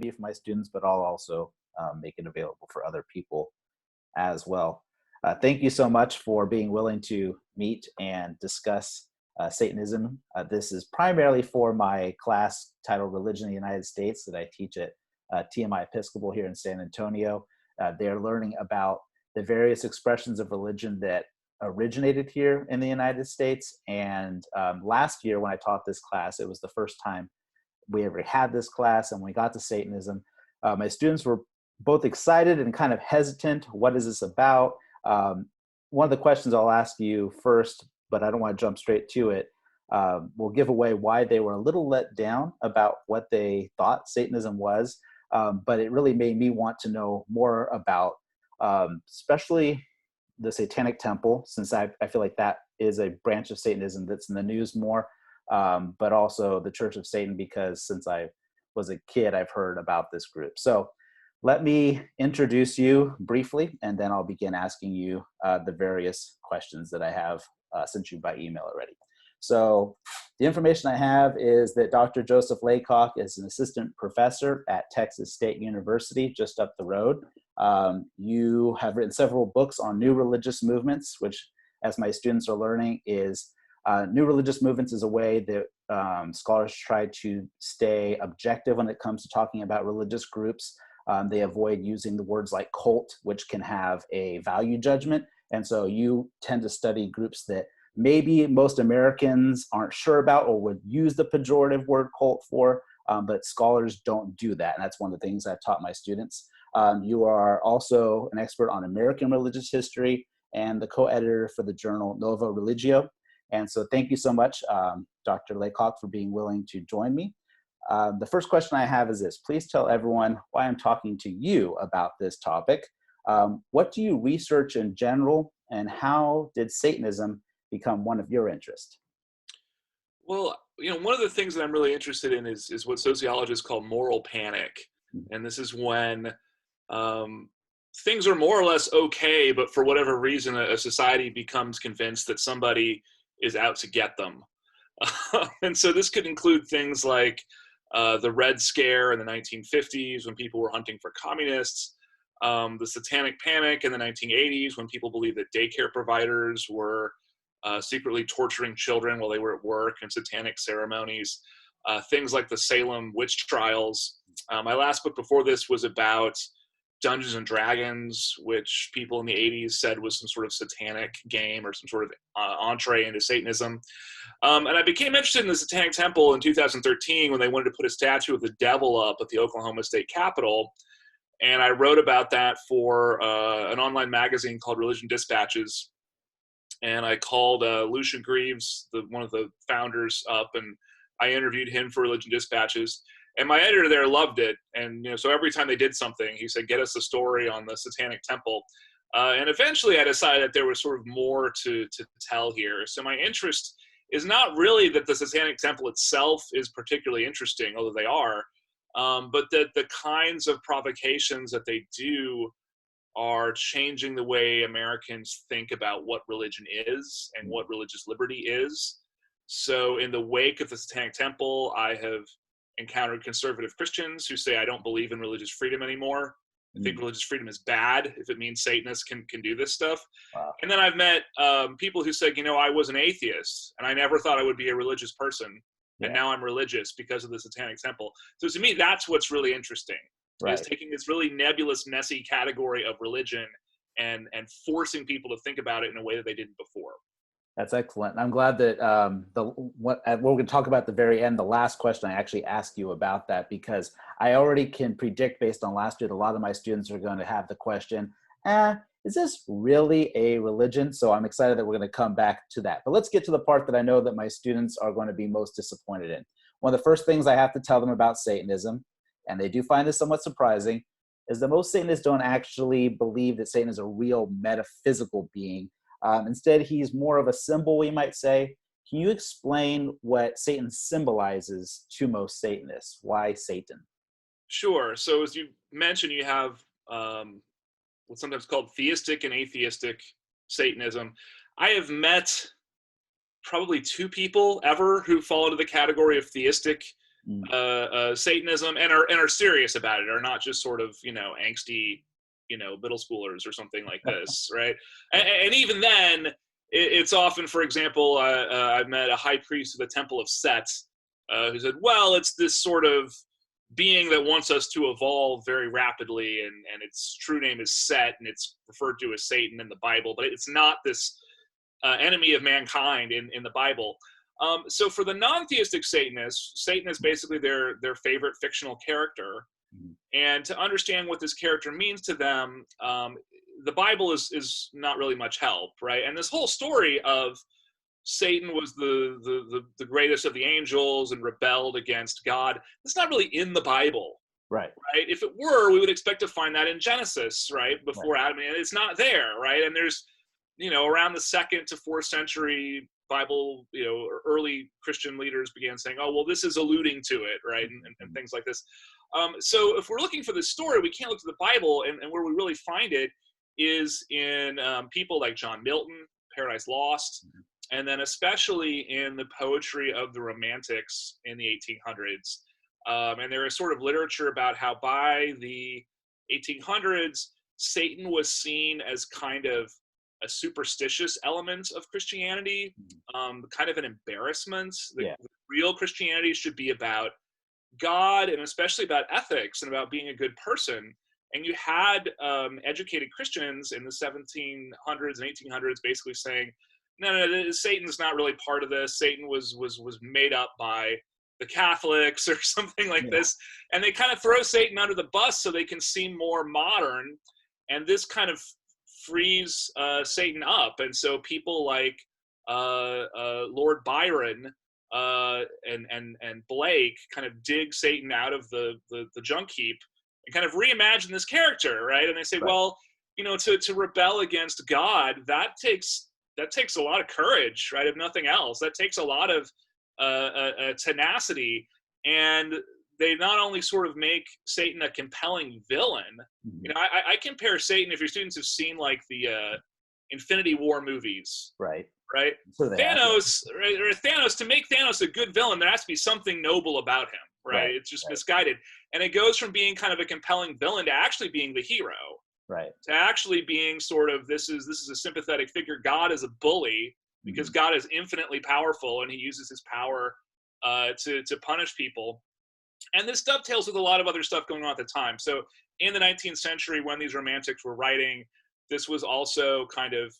for my students, but I'll also make it available for other people as well. Thank you so much for being willing to meet and discuss Satanism. This is primarily for my class titled Religion in the United States that I teach at TMI Episcopal here in San Antonio. They're learning about the various expressions of religion that originated here in the United States. And last year when I taught this class, it was the first time we ever had this class. And when we got to Satanism, my students were both excited and kind of hesitant. What is this about? One of the questions I'll ask you first, but I don't want to jump straight to it, will give away why they were a little let down about what they thought Satanism was. But it really made me want to know more about, especially the Satanic Temple, since I feel like that is a branch of Satanism that's in the news more, but also the Church of Satan, because since I was a kid, I've heard about this group. So let me introduce you briefly, and then I'll begin asking you the various questions that I have sent you by email already. So the information I have is that Dr. Joseph Laycock is an assistant professor at Texas State University, just up the road. You have written several books on new religious movements, which, as my students are learning, is new religious movements is a way that scholars try to stay objective when it comes to talking about religious groups. They avoid using the words like cult, which can have a value judgment. And so you tend to study groups that maybe most Americans aren't sure about or would use the pejorative word cult for, but scholars don't do that. And that's one of the things I've taught my students. You are also an expert on American religious history and the co-editor for the journal Nova Religio. And so thank you so much, Dr. Laycock, for being willing to join me. The first question I have is this: please tell everyone why I'm talking to you about this topic. What do you research in general, and how did Satanism become one of your interests? Well, one of the things that I'm really interested in is what sociologists call moral panic. And this is when things are more or less okay, but for whatever reason, a society becomes convinced that somebody is out to get them. And so this could include things like the Red Scare in the 1950s when people were hunting for communists, the Satanic Panic in the 1980s when people believed that daycare providers were secretly torturing children while they were at work in satanic ceremonies, things like the Salem witch trials. My last book before this was about Dungeons and Dragons, which people in the 80s said was some sort of satanic game or some sort of entree into Satanism. And I became interested in the Satanic Temple in 2013 when they wanted to put a statue of the devil up at the Oklahoma State Capitol. And I wrote about that for an online magazine called Religion Dispatches. And I called Lucian Greaves, one of the founders, up, and I interviewed him for Religion Dispatches. And my editor there loved it. And so every time they did something, he said, "Get us a story on the Satanic Temple." And eventually I decided that there was sort of more to tell here. So my interest is not really that the Satanic Temple itself is particularly interesting, although they are, but that the kinds of provocations that they do are changing the way Americans think about what religion is and what religious liberty is. So in the wake of the Satanic Temple, I have encountered conservative Christians who say, I don't believe in religious freedom anymore. I think religious freedom is bad if it means Satanists can do this stuff. Wow. And then I've met people who said, I was an atheist and I never thought I would be a religious person. Yeah. And now I'm religious because of the Satanic Temple. So to me, that's what's really interesting. Right. Is taking this really nebulous, messy category of religion and forcing people to think about it in a way that they didn't before. That's excellent. I'm glad that what we're going to talk about at the very end, the last question I actually asked you about that, because I already can predict based on last year that a lot of my students are going to have the question, is this really a religion? So I'm excited that we're going to come back to that. But let's get to the part that I know that my students are going to be most disappointed in. One of the first things I have to tell them about Satanism, and they do find this somewhat surprising, is that most Satanists don't actually believe that Satan is a real metaphysical being. Instead, he's more of a symbol, we might say. Can you explain what Satan symbolizes to most Satanists? Why Satan? Sure. So as you mentioned, you have what's sometimes called theistic and atheistic Satanism. I have met probably 2 people ever who fall into the category of theistic Mm. Satanism and are serious about it, are not just sort of, angsty, middle schoolers or something like this, right? And even then, it's often, for example, I met a high priest of the Temple of Set who said, well, it's this sort of being that wants us to evolve very rapidly, and its true name is Set, and it's referred to as Satan in the Bible, but it's not this enemy of mankind in the Bible. So for the non-theistic Satanists, Satan is basically their favorite fictional character. Mm. And to understand what this character means to them, the Bible is not really much help, right? And this whole story of Satan was the greatest of the angels and rebelled against God, it's not really in the Bible, Right. right? If it were, we would expect to find that in Genesis, right? Before Right. Adam, and it's not there, right? And there's, around the 2nd to 4th century Bible, early Christian leaders began saying, oh, well, this is alluding to it, right? And things like this. So if we're looking for this story, we can't look to the Bible, and where we really find it is in people like John Milton, Paradise Lost, and then especially in the poetry of the Romantics in the 1800s. And there is sort of literature about how by the 1800s, Satan was seen as kind of a superstitious element of Christianity, kind of an embarrassment. The real Christianity should be about God, and especially about ethics and about being a good person. And you had educated Christians in the 1700s and 1800s basically saying, no, Satan's not really part of this. Satan was made up by the Catholics or something like this. And they kind of throw Satan under the bus so they can seem more modern. And this kind of frees Satan up. And so people like Lord Byron and Blake kind of dig Satan out of the junk heap and kind of reimagine this character, right? And they say, well, to rebel against God, that takes a lot of courage, right? If nothing else, that takes a lot of tenacity. And they not only sort of make Satan a compelling villain. I compare Satan, if your students have seen like the Infinity War movies, right? So Thanos, right? Or Thanos, to make Thanos a good villain, there has to be something noble about him, right? It's just misguided. And it goes from being kind of a compelling villain to actually being the hero. To actually being sort of, this is a sympathetic figure. God is a bully because God is infinitely powerful and he uses his power to punish people. And this dovetails with a lot of other stuff going on at the time. So in the 19th century, when these romantics were writing, this was also kind of,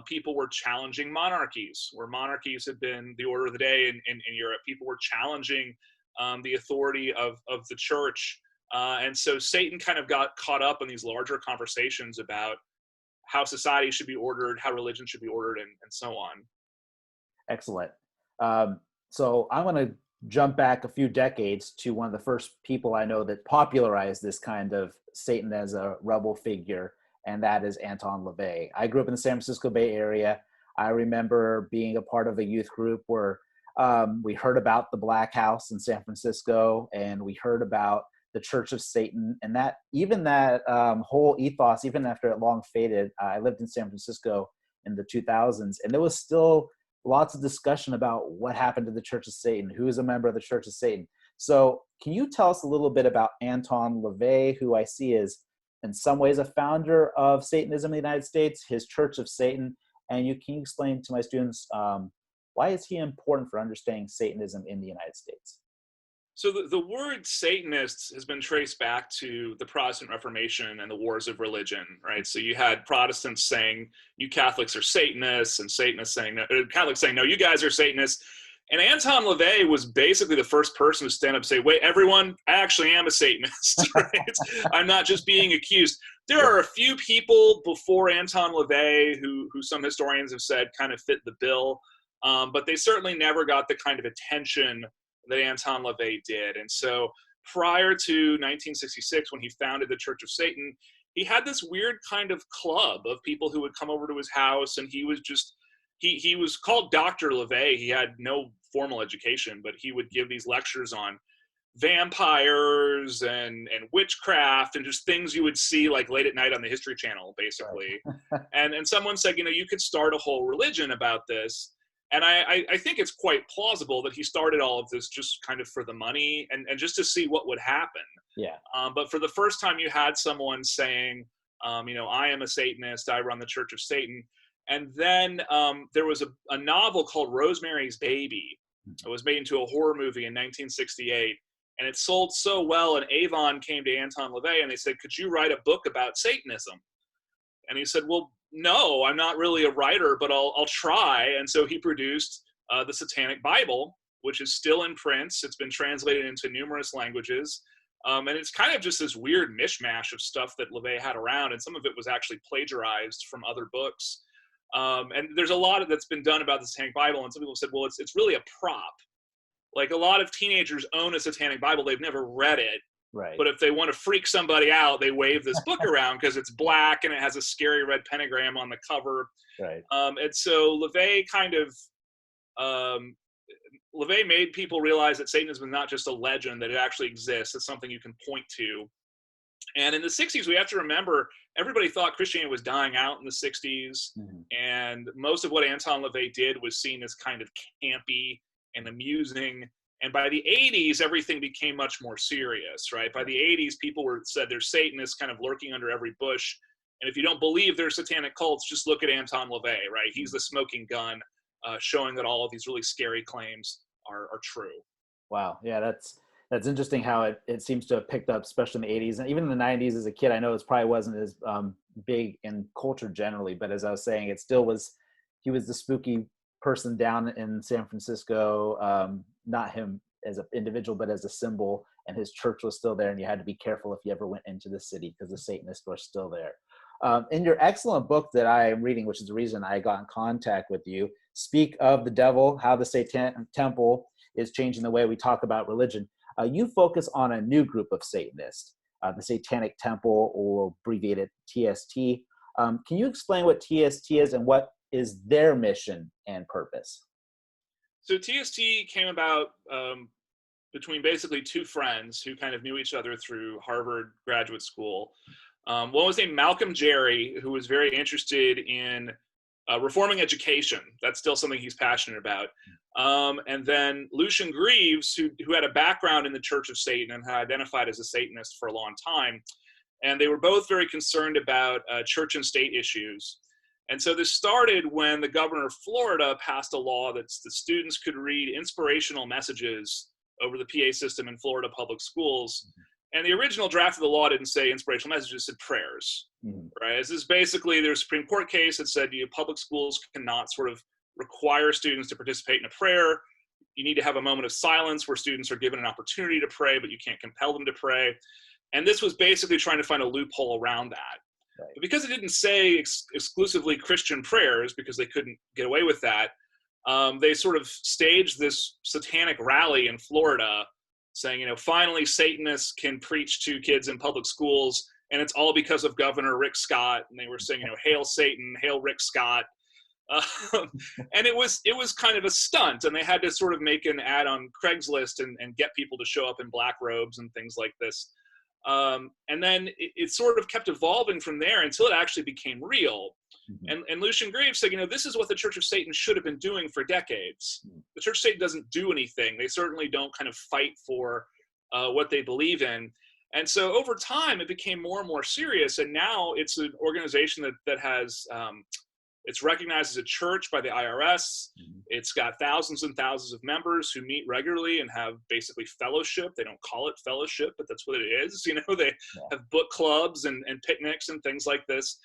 people were challenging monarchies, where monarchies had been the order of the day in Europe. People were challenging the authority of the church. And so Satan kind of got caught up in these larger conversations about how society should be ordered, how religion should be ordered, and so on. Excellent. So I'm going to jump back a few decades to one of the first people I know that popularized this kind of Satan as a rebel figure, and that is Anton LaVey. I grew up in the San Francisco Bay Area. I remember being a part of a youth group where we heard about the Black House in San Francisco, and we heard about the Church of Satan, and that whole ethos, even after it long faded. I lived in San Francisco in the 2000s, and there was still lots of discussion about what happened to the Church of Satan, who is a member of the Church of Satan. So can you tell us a little bit about Anton LaVey, who I see is in some ways a founder of Satanism in the United States, his Church of Satan, and can you explain to my students why is he important for understanding Satanism in the United States? So the word Satanists has been traced back to the Protestant Reformation and the wars of religion, right? So you had Protestants saying, you Catholics are Satanists, and Satanists saying, Catholics saying, no, you guys are Satanists. And Anton LaVey was basically the first person to stand up and say, wait, everyone, I actually am a Satanist, right? I'm not just being accused. There are a few people before Anton LaVey who some historians have said kind of fit the bill, but they certainly never got the kind of attention that Anton LaVey did. And so prior to 1966, when he founded the Church of Satan, he had this weird kind of club of people who would come over to his house, and he was just, he was called Dr. LaVey. He had no formal education, but he would give these lectures on vampires and witchcraft and just things you would see like late at night on the History Channel, basically. And someone said, you could start a whole religion about this. And I think it's quite plausible that he started all of this just kind of for the money and just to see what would happen. Yeah. But for the first time, you had someone saying, I am a Satanist, I run the Church of Satan. And then there was a novel called Rosemary's Baby. It was made into a horror movie in 1968. And it sold so well, and Avon came to Anton LaVey and they said, could you write a book about Satanism? And he said, well, no, I'm not really a writer, but I'll try. And so he produced the Satanic Bible, which is still in print. It's been translated into numerous languages. And it's kind of just this weird mishmash of stuff that LaVey had around, and some of it was actually plagiarized from other books. And there's a lot that's been done about the Satanic Bible, and some people said, well, it's really a prop. Like, a lot of teenagers own a Satanic Bible, they've never read it. Right. But if they want to freak somebody out, they wave this book around because it's black and it has a scary red pentagram on the cover. Right. And so LaVey LaVey made people realize that Satanism is not just a legend, that it actually exists. It's something you can point to. And in the 60s, we have to remember, everybody thought Christianity was dying out in the 60s. Mm-hmm. And most of what Anton LaVey did was seen as kind of campy and amusing. And by the 80s, everything became much more serious, right? By the 80s, people said there's Satanists kind of lurking under every bush. And if you don't believe there's satanic cults, just look at Anton LaVey, right? He's the smoking gun, showing that all of these really scary claims are true. Wow. Yeah, that's interesting how it seems to have picked up, especially in the 80s. And even in the 90s as a kid, I know it probably wasn't as big in culture generally, but as I was saying, it still was, he was the spooky person down in San Francisco, not him as an individual, but as a symbol, and his church was still there, and you had to be careful if you ever went into the city because the Satanists were still there. In your excellent book that I am reading, which is the reason I got in contact with you, Speak of the Devil, How the Satanic Temple is Changing the Way We Talk About Religion, you focus on a new group of Satanists, the Satanic Temple, or abbreviated TST. Can you explain what TST is and what is their mission and purpose? So TST came about between basically two friends who kind of knew each other through Harvard graduate school. One was named Malcolm Jerry, who was very interested in reforming education. That's still something he's passionate about. And then Lucian Greaves, who had a background in the Church of Satan and had identified as a Satanist for a long time. And they were both very concerned about church and state issues. And so this started when the governor of Florida passed a law that the students could read inspirational messages over the PA system in Florida public schools. And the original draft of the law didn't say inspirational messages, it said prayers, right? This is basically, there's a Supreme Court case that said public schools cannot sort of require students to participate in a prayer. You need to have a moment of silence where students are given an opportunity to pray, but you can't compel them to pray. And this was basically trying to find a loophole around that. Right. But because it didn't say exclusively Christian prayers, because they couldn't get away with that, they sort of staged this satanic rally in Florida saying, finally Satanists can preach to kids in public schools, and it's all because of Governor Rick Scott. And they were saying, hail Satan, hail Rick Scott. And it was kind of a stunt, and they had to sort of make an ad on Craigslist and get people to show up in black robes and things like this. And then it sort of kept evolving from there until it actually became real. And Lucian Greaves said, this is what the Church of Satan should have been doing for decades. The Church of Satan doesn't do anything. They certainly don't kind of fight for what they believe in. And so over time, it became more and more serious. And now it's an organization that has, it's recognized as a church by the IRS. It's got thousands and thousands of members who meet regularly and have basically fellowship. They don't call it fellowship, but that's what it is. They have book clubs and picnics and things like this.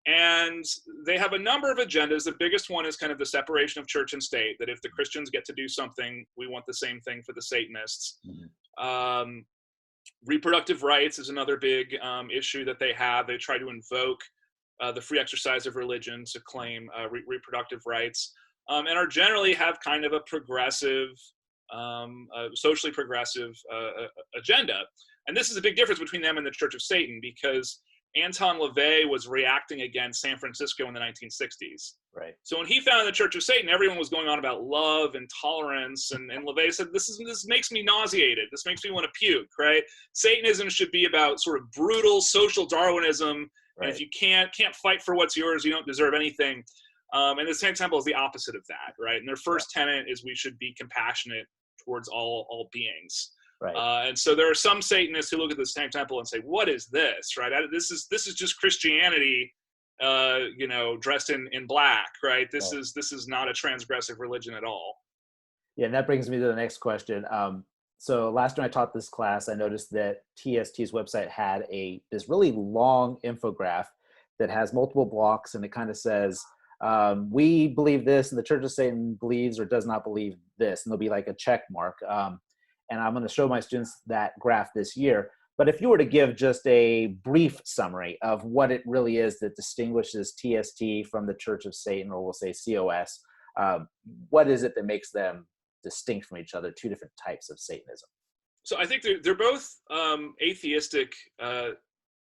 And they have a number of agendas. The biggest one is kind of the separation of church and state, that if the Christians get to do something, we want the same thing for the Satanists. Reproductive rights is another big issue that they have. They try to invoke the free exercise of religion to claim reproductive rights, and are generally have kind of a progressive, socially progressive agenda. And this is a big difference between them and the Church of Satan, because Anton LaVey was reacting against San Francisco in the 1960s. Right. So when he founded the Church of Satan, everyone was going on about love and tolerance, and LaVey said, this makes me nauseated. This makes me want to puke, right? Satanism should be about sort of brutal social Darwinism. Right. And if you can't fight for what's yours, you don't deserve anything. And the Satanic Temple is the opposite of that, right? And their first tenet is we should be compassionate towards all beings. Right. And so there are some Satanists who look at the Satanic Temple and say, "What is this?" Right? This is just Christianity, dressed in black, right? This is not a transgressive religion at all. Yeah, and that brings me to the next question. So last time I taught this class, I noticed that TST's website had this really long infographic that has multiple blocks, and it kind of says, we believe this, and the Church of Satan believes or does not believe this, and there'll be like a check mark. And I'm going to show my students that graph this year. But if you were to give just a brief summary of what it really is that distinguishes TST from the Church of Satan, or we'll say COS, what is it that makes them distinct from each other, two different types of Satanism? So I think they're both atheistic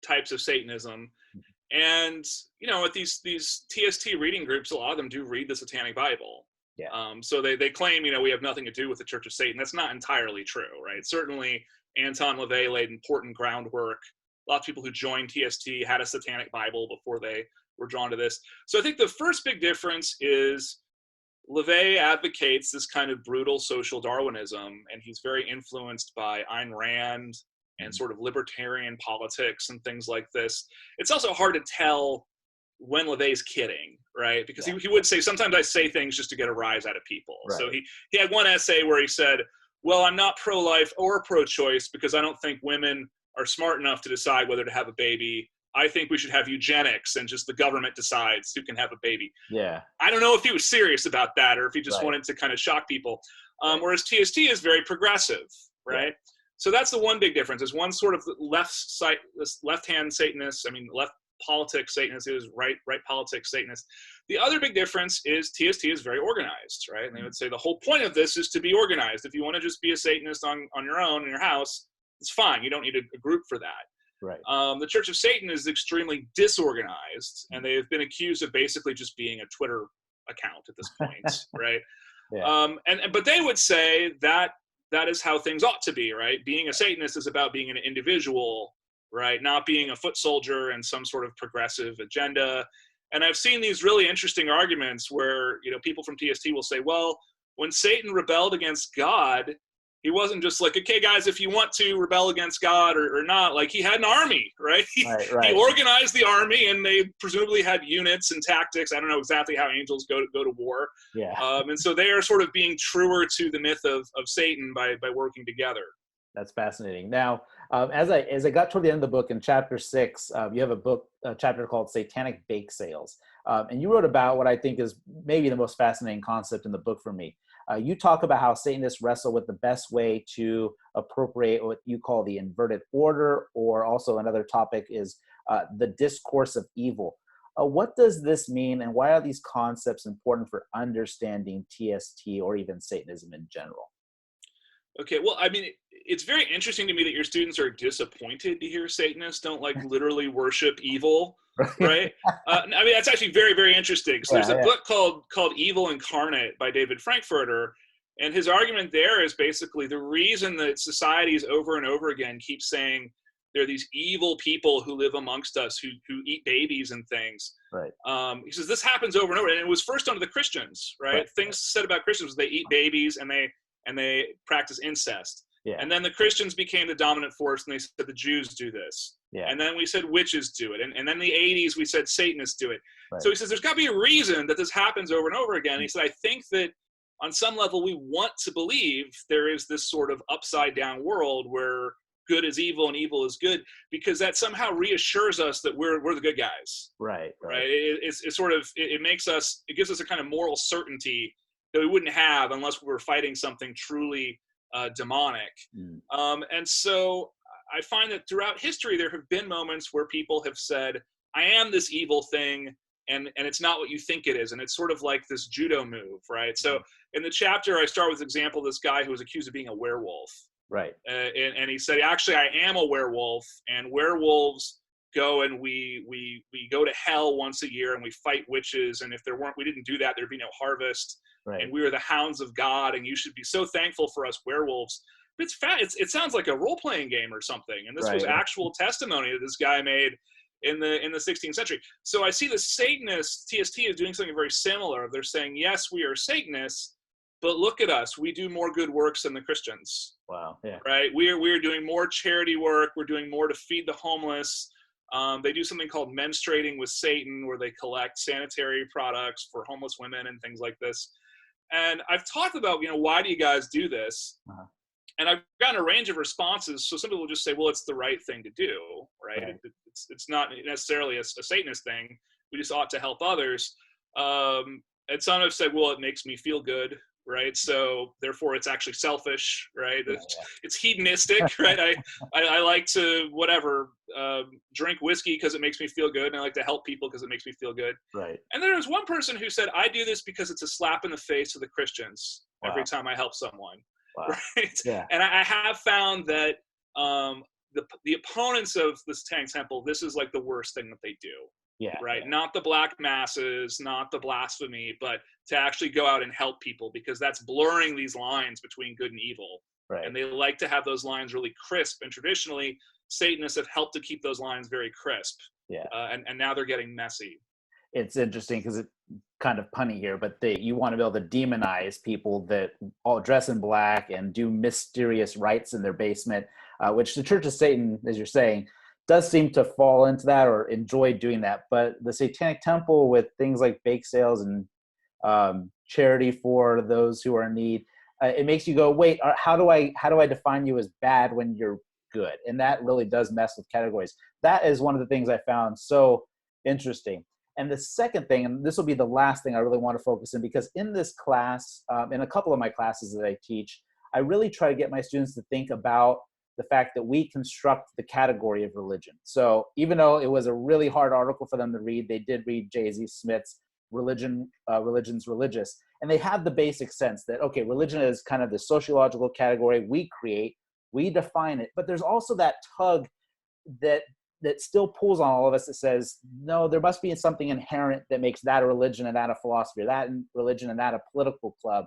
types of Satanism. And, at these TST reading groups, a lot of them do read the Satanic Bible. Yeah. So they claim, we have nothing to do with the Church of Satan. That's not entirely true, right? Certainly, Anton LaVey laid important groundwork. Lots of people who joined TST had a Satanic Bible before they were drawn to this. So I think the first big difference is LaVey advocates this kind of brutal social Darwinism, and he's very influenced by Ayn Rand and sort of libertarian politics and things like this. It's also hard to tell when LaVey's kidding, right? Because he would say, sometimes I say things just to get a rise out of people. Right. So he had one essay where he said, well, I'm not pro-life or pro-choice because I don't think women are smart enough to decide whether to have a baby. I think we should have eugenics and just the government decides who can have a baby. Yeah. I don't know if he was serious about that or if he just wanted to kind of shock people. Whereas TST is very progressive, right? Yeah. So that's the one big difference. Is one sort of left-hand Satanist, left politics Satanist, is right politics Satanist. The other big difference is TST is very organized, right? And they would say the whole point of this is to be organized. If you want to just be a Satanist on your own in your house, it's fine. You don't need a group for that. Right. The Church of Satan is extremely disorganized, and they have been accused of basically just being a Twitter account at this point, right? Yeah. But they would say that is how things ought to be, right? Being a Satanist is about being an individual, right? Not being a foot soldier and some sort of progressive agenda. And I've seen these really interesting arguments where, people from TST will say, well, when Satan rebelled against God, he wasn't just like, okay, guys, if you want to rebel against God or not, like he had an army, right? Right. He organized the army, and they presumably had units and tactics. I don't know exactly how angels go to war. Yeah. And so they are sort of being truer to the myth of Satan by working together. That's fascinating. Now, as I got toward the end of the book in chapter 6, you have a chapter called Satanic Bake Sales. And you wrote about what I think is maybe the most fascinating concept in the book for me. You talk about how Satanists wrestle with the best way to appropriate what you call the inverted order, or also another topic is the discourse of evil. What does this mean, and why are these concepts important for understanding TST or even Satanism in general? Okay, well, it's very interesting to me that your students are disappointed to hear Satanists don't literally worship evil, right? That's actually very, very interesting. So there's a book called Evil Incarnate by David Frankfurter, and his argument there is basically the reason that societies over and over again keep saying there are these evil people who live amongst us who eat babies and things. Right. He says this happens over and over, and it was first under the Christians, right? Things said about Christians was they eat babies and they practice incest. Yeah. And then the Christians became the dominant force, and they said the Jews do this. Yeah. And then we said witches do it. And then in the 80s, we said Satanists do it. Right. So he says there's got to be a reason that this happens over and over again. And he said, I think that on some level we want to believe there is this sort of upside down world where good is evil and evil is good, because that somehow reassures us that we're the good guys. Right. It gives us a kind of moral certainty that we wouldn't have unless we were fighting something truly demonic. And so I find that throughout history, there have been moments where people have said, I am this evil thing, and it's not what you think it is. And it's sort of like this judo move, right? So in the chapter, I start with an example of this guy who was accused of being a werewolf. Right. And he said, actually, I am a werewolf, and werewolves go and we go to hell once a year and we fight witches. And if we didn't do that, there'd be no harvest. Right. And we are the hounds of God, and you should be so thankful for us werewolves. But it sounds like a role-playing game or something. And this was actual testimony that this guy made. in the 16th century. So I see the Satanists, TST, is doing something very similar. They're saying, yes, we are Satanists, but look at us. We do more good works than the Christians. Wow. Yeah. Right? We're doing more charity work. We're doing more to feed the homeless. They do something called menstruating with Satan, where they collect sanitary products for homeless women and things like this. And I've talked about, why do you guys do this? Uh-huh. And I've gotten a range of responses. So some people just say, well, it's the right thing to do, right? It's not necessarily a Satanist thing. We just ought to help others. And some have said, well, it makes me feel good, right? So therefore it's actually selfish, right? It's hedonistic, right? I like to, drink whiskey because it makes me feel good. And I like to help people because it makes me feel good. Right. And there was one person who said, I do this because it's a slap in the face of the Christians every time I help someone. Wow. Right. Yeah. And I have found that the opponents of the Satanic Temple, this is like the worst thing that they do. Yeah. Right. Yeah. Not the black masses, not the blasphemy, but to actually go out and help people, because that's blurring these lines between good and evil. Right. And they like to have those lines really crisp. And traditionally, Satanists have helped to keep those lines very crisp. Yeah. And now they're getting messy. It's interesting because it's kind of punny here, but you want to be able to demonize people that all dress in black and do mysterious rites in their basement, which the Church of Satan, as you're saying, does seem to fall into that or enjoy doing that. But the Satanic Temple, with things like bake sales and charity for those who are in need, it makes you go, wait, how do I define you as bad when you're good? And that really does mess with categories. That is one of the things I found so interesting. And the second thing, and this will be the last thing I really want to focus in, because in this class, in a couple of my classes that I teach, I really try to get my students to think about the fact that we construct the category of religion. So even though it was a really hard article for them to read, they did read J.Z. Smith's Religion's Religious. And they have the basic sense that, okay, religion is kind of the sociological category we create, we define it. But there's also that tug that still pulls on all of us that says, no, there must be something inherent that makes that a religion and that a philosophy, or that religion and that a political club.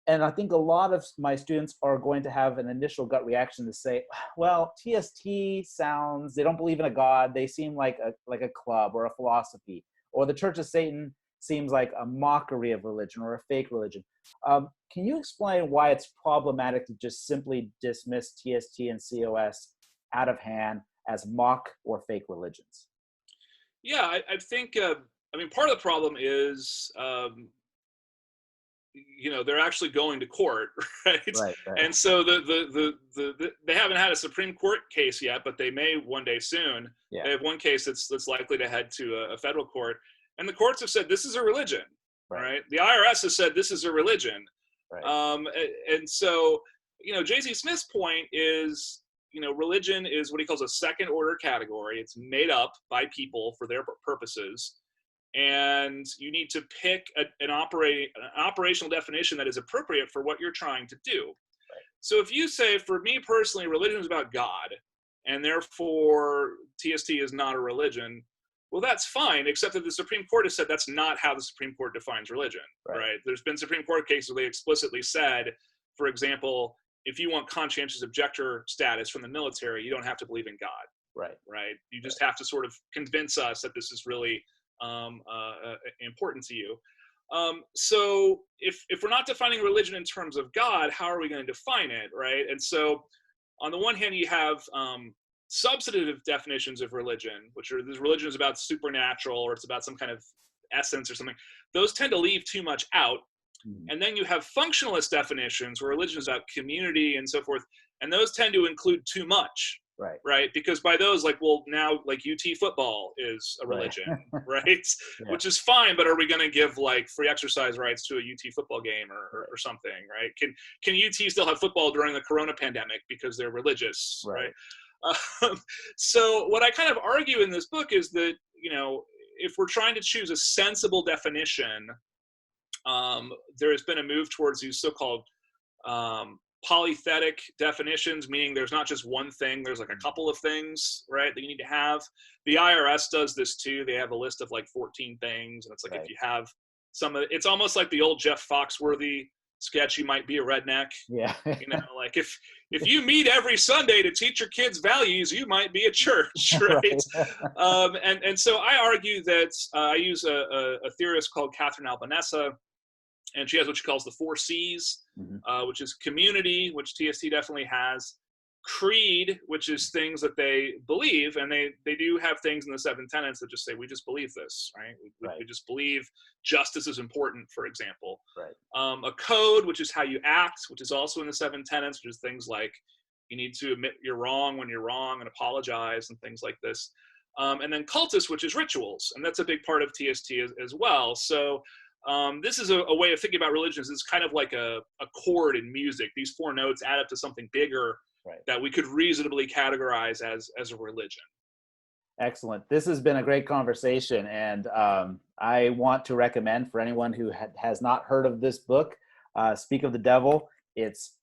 And I think a lot of my students are going to have an initial gut reaction to say, well, TST sounds, they don't believe in a God. They seem like a club or a philosophy. Or the Church of Satan seems like a mockery of religion or a fake religion. Can you explain why it's problematic to just simply dismiss TST and COS out of hand as mock or fake religions? Yeah, I think, part of the problem is, they're actually going to court, right? Right. And so they haven't had a Supreme Court case yet, but they may one day soon. Yeah. They have one case that's likely to head to a federal court, and the courts have said this is a religion, right? The IRS has said this is a religion, right. And so J.Z. Smith's point is, religion is what he calls a second order category. It's made up by people for their purposes. And you need to pick an operational definition that is appropriate for what you're trying to do. Right. So if you say, for me personally, religion is about God, and therefore TST is not a religion, well, that's fine, except that the Supreme Court has said that's not how the Supreme Court defines religion, right? There's been Supreme Court cases where they explicitly said, for example, if you want conscientious objector status from the military, you don't have to believe in God, right? You just have to sort of convince us that this is really important to you. So if we're not defining religion in terms of God, how are we going to define it, right? And so on the one hand, you have substantive definitions of religion, which are, this religion is about supernatural, or it's about some kind of essence or something. Those tend to leave too much out. And then you have functionalist definitions where religion is about community and so forth, and those tend to include too much. Right. Because by those, now UT football is a religion, right? Yeah. Which is fine, but are we going to give free exercise rights to a UT football game or something, right? Can UT still have football during the Corona pandemic because they're religious, right? So what I kind of argue in this book is that, if we're trying to choose a sensible definition, there has been a move towards these so-called polythetic definitions, meaning there's not just one thing, there's a couple of things, right, that you need to have. The IRS does this too. They have a list of 14 things, and it's if you have it's almost like the old Jeff Foxworthy sketch, you might be a redneck. Yeah. You know, like if you meet every Sunday to teach your kids values, you might be a church, right? Right. And so I argue that I use a theorist called Catherine Albanesa, and she has what she calls the 4 C's, Mhm. which is community, which TST definitely has, creed, which is things that they believe, and they do have things in the 7 tenets that just say, we just believe this, right? Right. We just believe justice is important, for example. Right. A code, which is how you act, which is also in the 7 tenets, which is things like you need to admit you're wrong when you're wrong and apologize and things like this. And then cultus, which is rituals, and that's a big part of TST as well. So this is a way of thinking about religions. It's kind of like a chord in music. These 4 notes add up to something bigger, Right. that we could reasonably categorize as a religion. Excellent. This has been a great conversation, and I want to recommend for anyone who has not heard of this book, Speak of the Devil. It's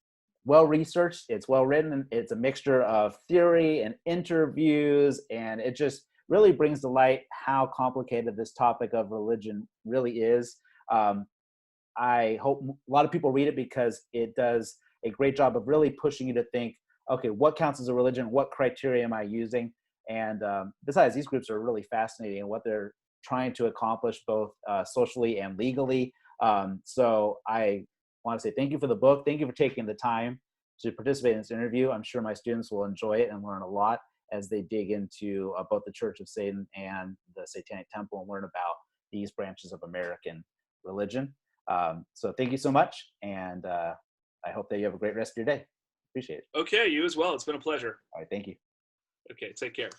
well researched, it's well written, it's a mixture of theory and interviews, and it just really brings to light how complicated this topic of religion really is. I hope a lot of people read it because it does a great job of really pushing you to think, okay, what counts as a religion? What criteria am I using? And besides, these groups are really fascinating in what they're trying to accomplish, both socially and legally. So I want to say thank you for the book. Thank you for taking the time to participate in this interview. I'm sure my students will enjoy it and learn a lot as they dig into both the Church of Satan and the Satanic Temple and learn about these branches of American religion. So thank you so much. And I hope that you have a great rest of your day. Appreciate it. Okay, you as well. It's been a pleasure. All right. Thank you. Okay, take care.